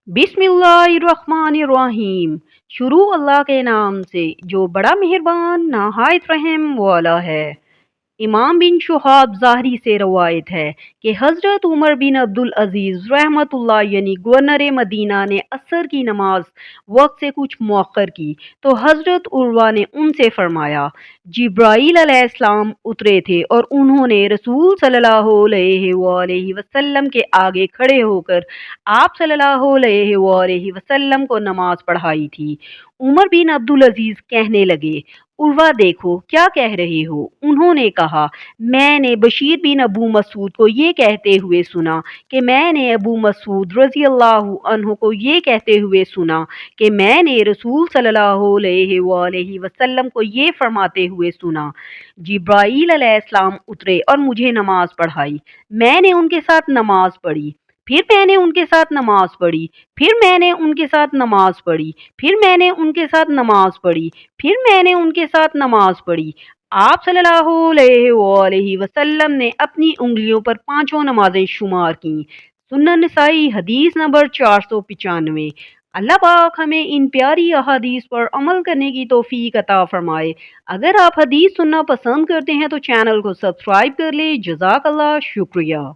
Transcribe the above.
बिस्मिल्लाहिर्रहमानिर्रहीम। शुरू अल्लाह के नाम से जो बड़ा मेहरबान नहायत रहम वाला है। इमाम बिन शुहाब ज़ाहरी से रवायत है कि हज़रत उमर बिन अब्दुल अज़ीज़ रहमतुल्लाह यानी गवर्नर मदीना ने असर की नमाज वक्त से कुछ मौखर की तो हज़रत उर्वा ने उनसे फरमाया, जिब्राईल अलैहिस्सलाम उतरे थे और उन्होंने रसूल सल्लल्लाहु अलैहि वसल्लम के आगे खड़े होकर आप सल्लल्लाहु अलैहि वसल्लम को नमाज पढ़ाई थी। उमर बिन अब्दुल अजीज कहने लगे, उर्वा देखो क्या कह रहे हो। उन्होंने कहा, मैंने बशीर बिन अबू मसूद को ये कहते हुए सुना कि मैंने अबू मसूद रजी अल्लाह अन्हु को ये कहते हुए सुना कि मैंने रसूल सल्लल्लाहु अलैहि वसल्लम को ये फरमाते हुए सुना। जिब्राईल अलैहिस्सलाम उतरे और मुझे नमाज पढ़ाई। मैंने उनके साथ नमाज पढ़ी, फिर मैंने उनके साथ नमाज पढ़ी, फिर मैंने उनके साथ नमाज पढ़ी, फिर मैंने उनके साथ नमाज पढ़ी, फिर मैंने उनके साथ नमाज पढ़ी। आप सल्लल्लाहु अलैहि वसल्लम ने अपनी उंगलियों पर पांचों नमाजें शुमार की। सुनन नसाई हदीस नंबर 495। अल्लाह पाक हमें इन प्यारी अहादीस पर अमल करने की तौफीक अता फरमाए। अगर आप हदीस सुनना पसंद करते हैं तो चैनल को सब्सक्राइब कर ले। जज़ाकल्लाह, शुक्रिया।